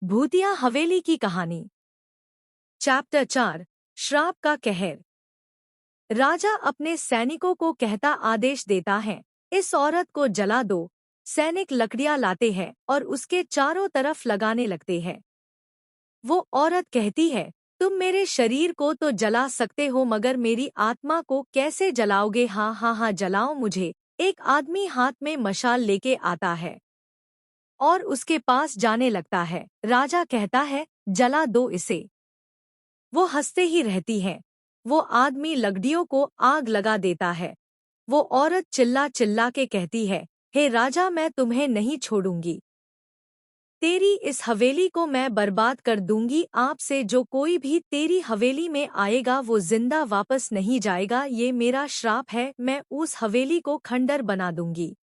भूतिया हवेली की कहानी। चैप्टर 4। श्राप का कहर। राजा अपने सैनिकों को कहता आदेश देता है, इस औरत को जला दो। सैनिक लकड़ियां लाते हैं और उसके चारों तरफ लगाने लगते हैं। वो औरत कहती है, तुम मेरे शरीर को तो जला सकते हो मगर मेरी आत्मा को कैसे जलाओगे? हाँ हाँ हाँ, जलाओ मुझे। एक आदमी हाथ में मशाल लेके आता है और उसके पास जाने लगता है। राजा कहता है, जला दो इसे। वो हंसते ही रहती है। वो आदमी लकड़ियों को आग लगा देता है। वो औरत चिल्ला चिल्ला के कहती है, हे राजा, मैं तुम्हें नहीं छोड़ूंगी। तेरी इस हवेली को मैं बर्बाद कर दूंगी। आपसे जो कोई भी तेरी हवेली में आएगा वो जिंदा वापस नहीं जाएगा। ये मेरा श्राप है, मैं उस हवेली को खंडर बना दूंगी।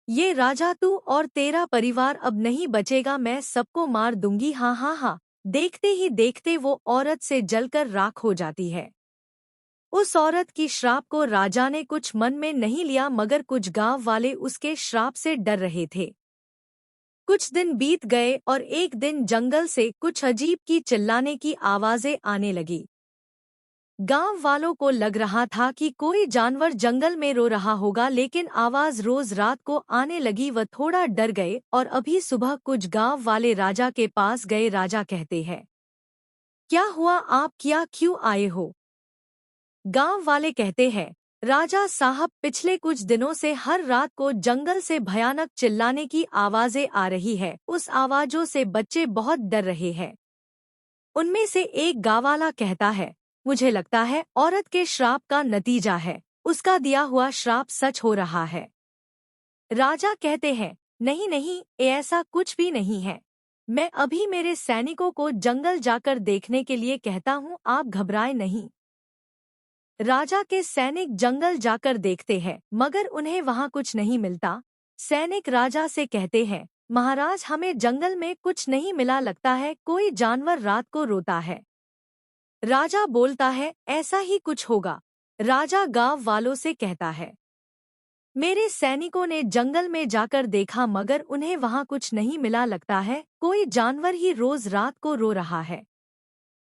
ये राजा, तू और तेरा परिवार अब नहीं बचेगा, मैं सबको मार दूंगी। हाँ हाँ हाँ। देखते ही देखते वो औरत से जलकर राख हो जाती है। उस औरत की श्राप को राजा ने कुछ मन में नहीं लिया मगर कुछ गांव वाले उसके श्राप से डर रहे थे। कुछ दिन बीत गए और एक दिन जंगल से कुछ अजीब की चिल्लाने की आवाजें आने लगी। गांव वालों को लग रहा था कि कोई जानवर जंगल में रो रहा होगा, लेकिन आवाज रोज रात को आने लगी। वह थोड़ा डर गए और अभी सुबह कुछ गांव वाले राजा के पास गए। राजा कहते हैं, क्या हुआ, आप क्या क्यों आए हो? गांव वाले कहते हैं, राजा साहब, पिछले कुछ दिनों से हर रात को जंगल से भयानक चिल्लाने की आवाजें आ रही है। उस आवाजों से बच्चे बहुत डर रहे हैं। उनमें से एक गांववाला कहता है, मुझे लगता है औरत के श्राप का नतीजा है। उसका दिया हुआ श्राप सच हो रहा है। राजा कहते हैं, नहीं नहीं, ऐसा कुछ भी नहीं है। मैं अभी मेरे सैनिकों को जंगल जाकर देखने के लिए कहता हूँ, आप घबराएं नहीं। राजा के सैनिक जंगल जाकर देखते हैं मगर उन्हें वहां कुछ नहीं मिलता। सैनिक राजा से कहते हैं, महाराज, हमें जंगल में कुछ नहीं मिला, लगता है कोई जानवर रात को रोता है। राजा बोलता है, ऐसा ही कुछ होगा। राजा गांव वालों से कहता है, मेरे सैनिकों ने जंगल में जाकर देखा मगर उन्हें वहां कुछ नहीं मिला, लगता है कोई जानवर ही रोज रात को रो रहा है।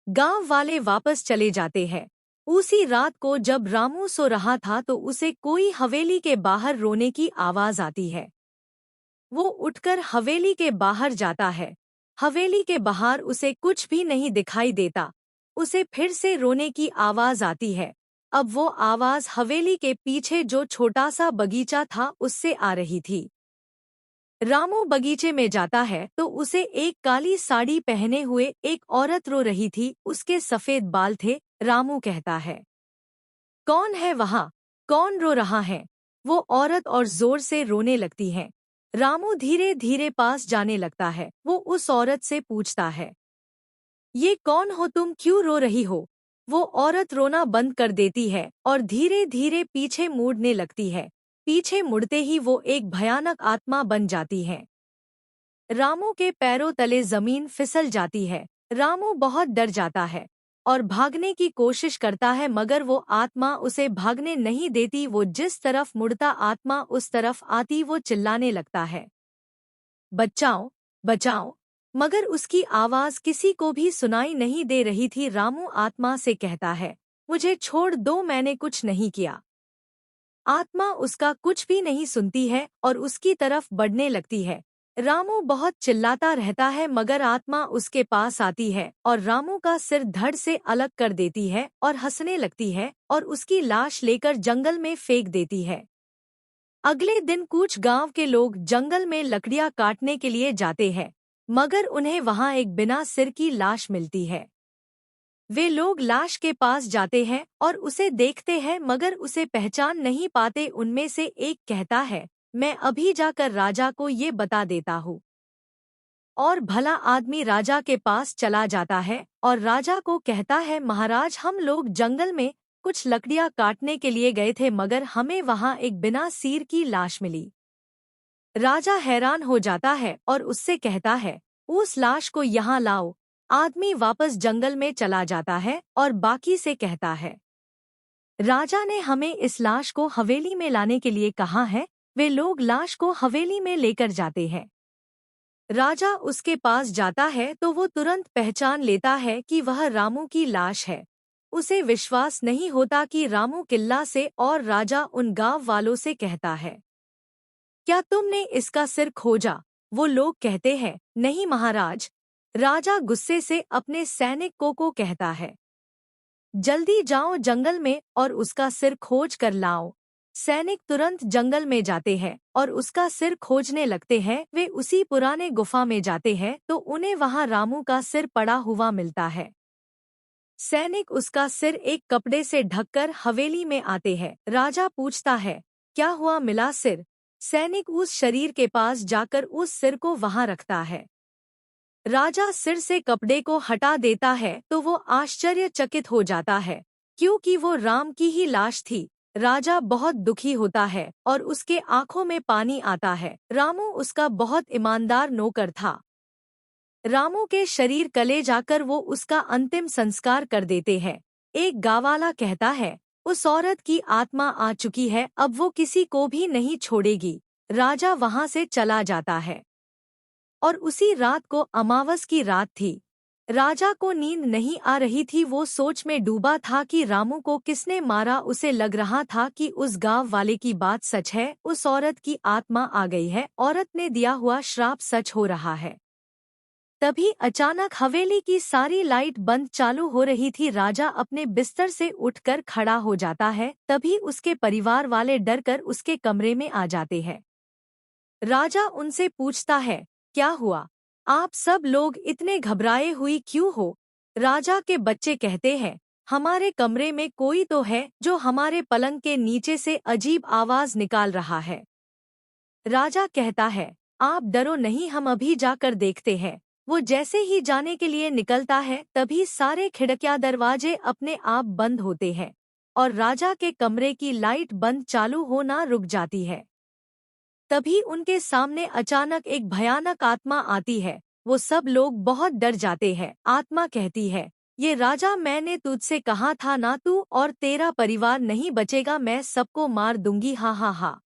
गांव वाले वापस चले जाते हैं। उसी रात को जब रामू सो रहा था तो उसे कोई हवेली के बाहर रोने की आवाज आती है। वो उठकर हवेली के बाहर जाता है। हवेली के बाहर उसे कुछ भी नहीं दिखाई देता। उसे फिर से रोने की आवाज आती है। अब वो आवाज हवेली के पीछे जो छोटा सा बगीचा था उससे आ रही थी। रामू बगीचे में जाता है तो उसे एक काली साड़ी पहने हुए एक औरत रो रही थी। उसके सफेद बाल थे। रामू कहता है, कौन है वहाँ? कौन रो रहा है? वो औरत और जोर से रोने लगती है। रामू धीरे धीरे पास जाने लगता है। वो उस औरत से पूछता है, ये कौन हो तुम, क्यों रो रही हो? वो औरत रोना बंद कर देती है और धीरे धीरे पीछे मुड़ने लगती है। पीछे मुड़ते ही वो एक भयानक आत्मा बन जाती है। रामू के पैरों तले जमीन फिसल जाती है। रामू बहुत डर जाता है और भागने की कोशिश करता है मगर वो आत्मा उसे भागने नहीं देती। वो जिस तरफ मुड़ता आत्मा उस तरफ आती। वो चिल्लाने लगता है, बचाओ बचाओ, मगर उसकी आवाज किसी को भी सुनाई नहीं दे रही थी। रामू आत्मा से कहता है, मुझे छोड़ दो, मैंने कुछ नहीं किया। आत्मा उसका कुछ भी नहीं सुनती है और उसकी तरफ बढ़ने लगती है। रामू बहुत चिल्लाता रहता है मगर आत्मा उसके पास आती है और रामू का सिर धड़ से अलग कर देती है और हंसने लगती है और उसकी लाश लेकर जंगल में फेंक देती है। अगले दिन कुछ गांव के लोग जंगल में लकड़ियां काटने के लिए जाते हैं मगर उन्हें वहां एक बिना सिर की लाश मिलती है। वे लोग लाश के पास जाते हैं और उसे देखते हैं मगर उसे पहचान नहीं पाते। उनमें से एक कहता है, मैं अभी जाकर राजा को ये बता देता हूँ। और भला आदमी राजा के पास चला जाता है और राजा को कहता है, महाराज, हम लोग जंगल में कुछ लकड़ियां काटने के लिए गए थे मगर हमें वहां एक बिना सिर की लाश मिली। राजा हैरान हो जाता है और उससे कहता है, उस लाश को यहाँ लाओ। आदमी वापस जंगल में चला जाता है और बाकी से कहता है, राजा ने हमें इस लाश को हवेली में लाने के लिए कहा है। वे लोग लाश को हवेली में लेकर जाते हैं। राजा उसके पास जाता है तो वो तुरंत पहचान लेता है कि वह रामू की लाश है। उसे विश्वास नहीं होता कि रामू किल्ला से और राजा उन गांव वालों से कहता है, क्या तुमने इसका सिर खोजा? वो लोग कहते हैं, नहीं महाराज। राजा गुस्से से अपने सैनिकों को कहता है, जल्दी जाओ जंगल में और उसका सिर खोज कर लाओ। सैनिक तुरंत जंगल में जाते हैं और उसका सिर खोजने लगते हैं। वे उसी पुराने गुफा में जाते हैं तो उन्हें वहां रामू का सिर पड़ा हुआ मिलता है। सैनिक उसका सिर एक कपड़े से ढककर हवेली में आते हैं। राजा पूछता है, क्या हुआ, मिला सिर? सैनिक उस शरीर के पास जाकर उस सिर को वहां रखता है। राजा सिर से कपड़े को हटा देता है तो वो आश्चर्यचकित हो जाता है, क्योंकि वो राम की ही लाश थी। राजा बहुत दुखी होता है और उसके आंखों में पानी आता है। रामू उसका बहुत ईमानदार नौकर था। रामू के शरीर कले जाकर वो उसका अंतिम संस्कार कर देते हैं। एक गांववाला कहता है, उस औरत की आत्मा आ चुकी है, अब वो किसी को भी नहीं छोड़ेगी। राजा वहां से चला जाता है। और उसी रात को अमावस की रात थी। राजा को नींद नहीं आ रही थी। वो सोच में डूबा था कि रामू को किसने मारा। उसे लग रहा था कि उस गांव वाले की बात सच है, उस औरत की आत्मा आ गई है, औरत ने दिया हुआ श्राप सच हो रहा है। तभी अचानक हवेली की सारी लाइट बंद चालू हो रही थी। राजा अपने बिस्तर से उठकर खड़ा हो जाता है। तभी उसके परिवार वाले डरकर उसके कमरे में आ जाते हैं। राजा उनसे पूछता है, क्या हुआ? आप सब लोग इतने घबराए हुई क्यों हो? राजा के बच्चे कहते हैं, हमारे कमरे में कोई तो है जो हमारे पलंग के नीचे से अजीब आवाज निकाल रहा है। राजा कहता है, आप डरो नहीं, हम अभी जाकर देखते हैं। वो जैसे ही जाने के लिए निकलता है तभी सारे खिड़कियां दरवाजे अपने आप बंद होते हैं और राजा के कमरे की लाइट बंद चालू होना रुक जाती है। तभी उनके सामने अचानक एक भयानक आत्मा आती है। वो सब लोग बहुत डर जाते हैं। आत्मा कहती है, ये राजा, मैंने तुझसे कहा था ना, तू और तेरा परिवार नहीं बचेगा, मैं सबको मार दूंगी, हा हा हा।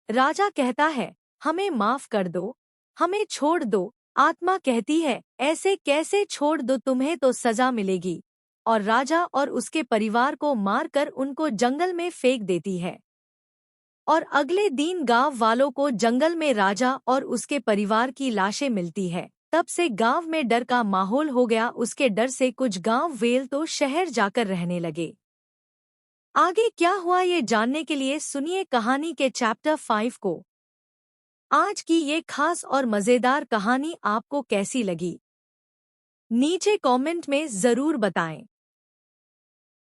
राजा कहता है, हमें माफ कर दो, हमें छोड़ दो। आत्मा कहती है, ऐसे कैसे छोड़ दो, तुम्हें तो सजा मिलेगी। और राजा और उसके परिवार को मारकर उनको जंगल में फेंक देती है। और अगले दिन गांव वालों को जंगल में राजा और उसके परिवार की लाशें मिलती है। तब से गांव में डर का माहौल हो गया। उसके डर से कुछ गांव वेल तो शहर जाकर रहने लगे। आगे क्या हुआ ये जानने के लिए सुनिए कहानी के चैप्टर 5 को। आज की ये खास और मजेदार कहानी आपको कैसी लगी, नीचे कमेंट में जरूर बताएं।